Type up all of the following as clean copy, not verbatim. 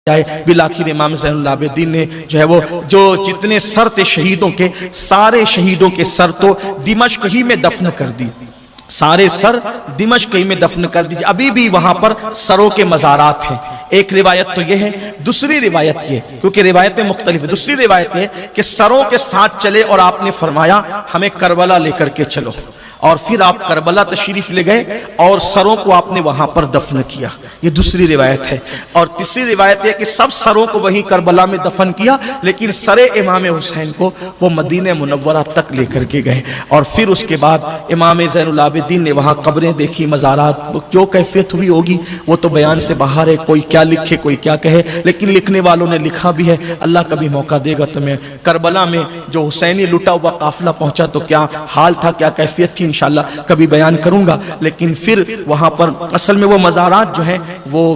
بالآخر امام زین العابدین نے جو ہے وہ جو جتنے سر تھے شہیدوں کے، سارے شہیدوں کے سر تو دمشق ہی میں دفن کر دی، سارے سر دمشق ہی میں دفن کر دیجئے۔ ابھی بھی وہاں پر سروں کے مزارات ہیں۔ ایک روایت تو یہ ہے، دوسری روایت یہ، کیونکہ روایتیں مختلف ہیں، دوسری روایت یہ کہ سروں کے ساتھ چلے اور آپ نے فرمایا ہمیں کربلا لے کر کے چلو، اور پھر آپ کربلا تشریف لے گئے اور سروں کو آپ نے وہاں پر دفن کیا، یہ دوسری روایت ہے۔ اور تیسری روایت ہے کہ سب سروں کو وہیں کربلا میں دفن کیا، لیکن سر امام حسین کو وہ مدینہ منورہ تک لے کر کے گئے، اور پھر اس کے بعد امام زین العابدین نے وہاں قبریں دیکھی، مزارات، جو کیفیت ہوئی ہوگی وہ تو بیان سے باہر ہے، کوئی کیا لکھے کوئی کیا کہے، لیکن لکھنے والوں نے لکھا بھی ہے۔ اللہ کبھی موقع دے گا تو میں کربلا میں جو حسینی لٹا ہوا قافلہ پہنچا تو کیا حال تھا، کیا کیفیت تھی، انشاءاللہ کبھی بیان کروں گا۔ لیکن پھر وہاں پر اصل میں وہ مزارات جو ہیں وہ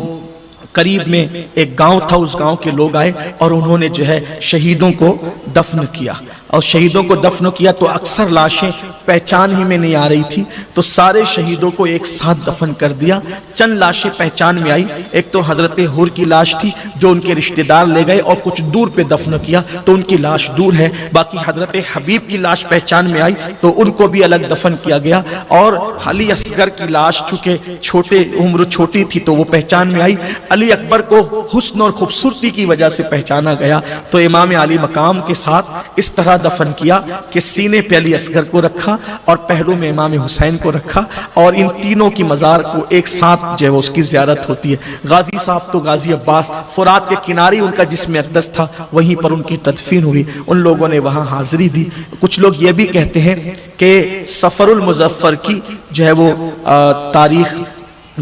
قریب میں ایک گاؤں تھا، اس گاؤں کے لوگ آئے اور انہوں نے جو ہے شہیدوں کو دفن کیا، اور شہیدوں کو دفن کیا تو اکثر لاشیں پہچان ہی میں نہیں آ رہی تھی، تو سارے شہیدوں کو ایک ساتھ دفن کر دیا۔ چند لاشیں پہچان میں آئی، ایک تو حضرت حور کی لاش تھی جو ان کے رشتہ دار لے گئے اور کچھ دور پہ دفن کیا تو ان کی لاش دور ہے، باقی حضرت حبیب کی لاش پہچان میں آئی تو ان کو بھی الگ دفن کیا گیا، اور علی اصغر کی لاش چونکہ چھوٹے عمر چھوٹی تھی تو وہ پہچان میں آئی، علی اکبر کو حسن اور خوبصورتی کی وجہ سے پہچانا گیا، تو امام علی مقام کے ساتھ اس طرح دفن کیا کہ سینے پہ علی اصغر کو رکھا اور پہلو میں امام حسین کو رکھا، اور ان تینوں کی مزار کو ایک ساتھ جو ہے اس کی زیارت ہوتی ہے۔ غازی صاحب تو غازی عباس فرات کے کنارے ان کا جسم اقدس تھا، وہیں پر ان کی تدفین ہوئی، ان لوگوں نے وہاں حاضری دی۔ کچھ لوگ یہ بھی کہتے ہیں کہ سفر المظفر کی جو ہے وہ تاریخ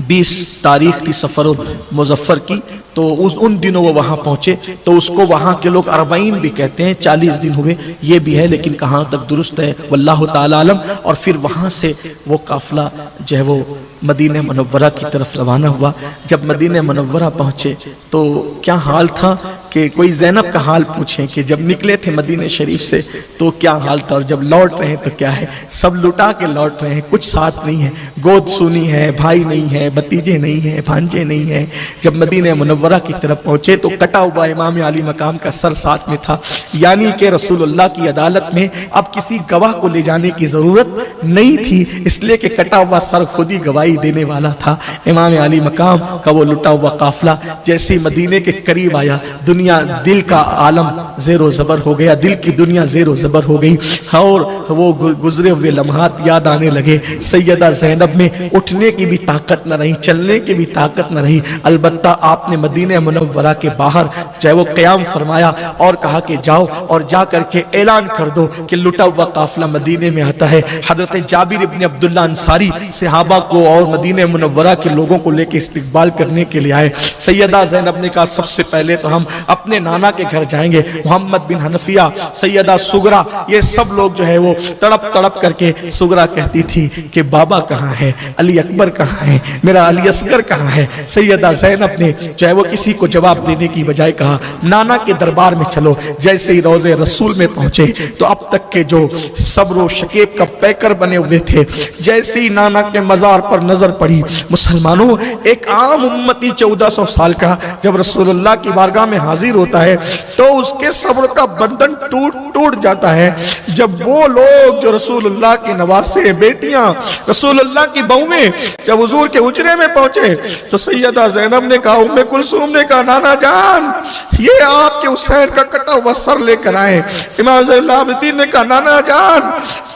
20 تاریخ تھی سفر المظفر کی، تو ان دنوں وہ وہاں پہنچے تو اس کو وہاں کے لوگ 40 بھی کہتے ہیں، 40 دن ہوئے یہ بھی ہے، لیکن کہاں تک درست ہے واللہ تعالی عالم۔ اور پھر وہاں سے وہ قافلہ جو ہے وہ مدینہ منورہ کی طرف روانہ ہوا۔ جب مدینہ منورہ پہنچے تو کیا حال تھا کہ کوئی زینب کا حال پوچھیں کہ جب نکلے تھے مدینہ شریف سے تو کیا حال تھا، اور جب لوٹ رہے ہیں تو کیا ہے، سب لٹا کے لوٹ رہے ہیں، کچھ ساتھ نہیں ہے، گود سونی ہے، بھائی نہیں ہے، بھتیجے نہیں ہیں، بھانجے نہیں ہیں۔ جب مدینہ منورہ کی طرف پہنچے تو کٹا ہوا امام علی مقام کا سر ساتھ میں تھا، یعنی کہ رسول اللہ کی عدالت میں اب کسی گواہ کو لے جانے کی ضرورت نہیں تھی، اس لیے کہ کٹا ہوا سر خود ہی گواہی دینے والا تھا۔ امام علی مقام کا وہ لٹا ہوا قافلہ جیسے مدینے کے قریب آیا، دنیا دل کا عالم زیر و زبر ہو گیا، دل کی دنیا زیر و زبر ہو گئی، اور وہ گزرے ہوئے لمحات یاد آنے لگے۔ سیدہ زینب میں اٹھنے کی بھی طاقت نہ رہی، چلنے کی بھی طاقت نہ رہی، البتہ آپ نے مدینہ منورہ کے باہر چاہے وہ قیام فرمایا اور کہا کہ جاؤ اور جا کر کے اعلان کر دو کہ لٹا ہوا قافلہ مدینے میں آتا ہے۔ حضرت جابر ابن عبداللہ انصاری صحابہ کو اور مدینہ منورہ کے لوگوں کو لے کے استقبال کرنے کے لیے آئے۔ سیدہ زینب نے کہا سب سے پہلے تو ہم اپنے نانا کے گھر جائیں گے، محمد بن حنفیہ، سیدہ سغرا، یہ سب لوگ جو ہے وہ تڑپ تڑپ کر کے، سغرا کہتی تھی کہ بابا کہاں ہے، علی اکبر کہاں ہے، میرا علی اصغر کہاں ہے۔ سیدہ زینب نے جو ہے وہ کسی کو جواب دینے کی بجائے کہا نانا کے دربار میں چلو۔ جیسے ہی روضہ رسول میں پہنچے تو اب تک کے جو صبر و شکیب کا پیکر بنے ہوئے تھے، جیسے ہی نانا کے مزار پر نظر پڑی، مسلمانوں ایک عام امتی 1400 سال کا جب رسول اللہ کی بارگاہ میں حاضر ہوتا ہے تو اس کے صبر کا بندھن ٹوٹ جاتا ہے۔ جب وہ لوگ جو رسول اللہ کے نواسے، بیٹیاں، رسول اللہ کی بہویں جب حضور کے حجرے میں پہنچے تو سیدہ زینب نے کہا، ام کلثوم نے کہا نانا جان یہ آپ کے حسین کا کٹا ہوا سر لے کر آئے۔ امام زین العابدین نے کہا نانا جان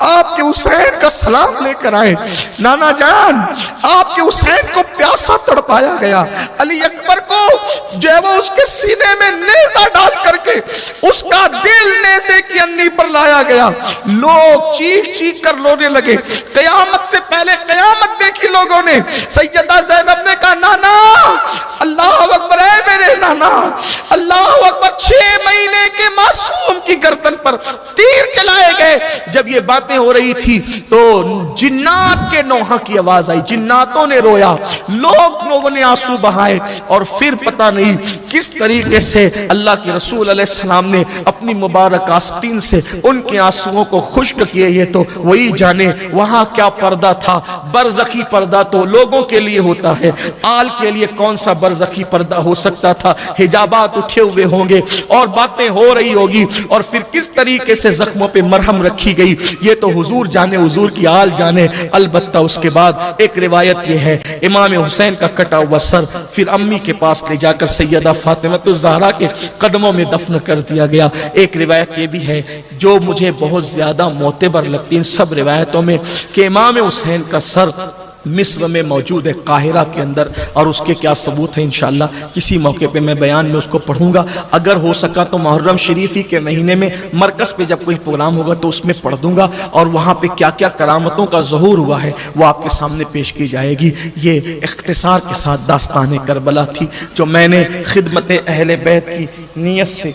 آپ کے حسین کا سلام لے کر آئے۔ نانا جان آپ کے حسین کو پیاسا تڑپایا گیا، علی اکبر کو جو ہے وہ اس کے سینے میں نیزہ ڈال کر کے اس کا دل نیزے کی انی پر لایا گیا۔ لوگ چیخ چیخ کر رونے لگے، قیامت سے پہلے قیامت دیکھی لوگوں نے۔ سیدہ زینب نے کہا نانا اللہ اکبر، اے میرے نانا اللہ اکبر، 6 مہینے کے معصوم کی گردن پر تیر چلائے گئے۔ جب یہ باتیں ہو رہی تھی تو جنات کے نوحہ کی آواز آئی، جناتوں نے رویا، لوگوں نے آنسو بہائے، اور پھر پتہ نہیں کس طریقے سے اللہ کے رسول علیہ السلام نے اپنی مبارک آستین سے ان کے آنسوؤں کو خشک کیے، یہ تو وہی جانے۔ وہاں کیا پردہ تھا، برزخی پردہ تو لوگوں کے لیے ہوتا ہے، آل کے لیے کون سا برزخی پردہ ہو سکتا تھا؟ حجابات اٹھے ہوئے ہوں گے اور باتیں ہو رہی ہوگی، اور پھر کس طریقے سے زخموں پہ مرہم رکھی گئی یہ تو حضور جانے، حضور کی آل جانے۔ البتہ اس کے بعد ایک روایت یہ ہے، امام حسین کا کٹا ہوا سر پھر امی کے پاس لے جا کر سیدہ فاطمہ الزہرا کے قدموں میں دفن کر دیا گیا۔ ایک روایت یہ بھی ہے جو مجھے بہت زیادہ معتبر لگتی ان سب روایتوں میں، کہ امام حسین کا سر مصر میں موجود ہے، قاہرہ کے اندر، اور اس کے کیا ثبوت ہے انشاءاللہ کسی موقع پہ میں بیان میں اس کو پڑھوں گا۔ اگر ہو سکا تو محرم شریفی کے مہینے میں مرکز پہ جب کوئی پروگرام ہوگا تو اس میں پڑھ دوں گا، اور وہاں پہ کیا کیا کرامتوں کا ظہور ہوا ہے وہ آپ کے سامنے پیش کی جائے گی۔ یہ اختصار کے ساتھ داستان کربلا تھی جو میں نے خدمت اہل بیت کی نیت سے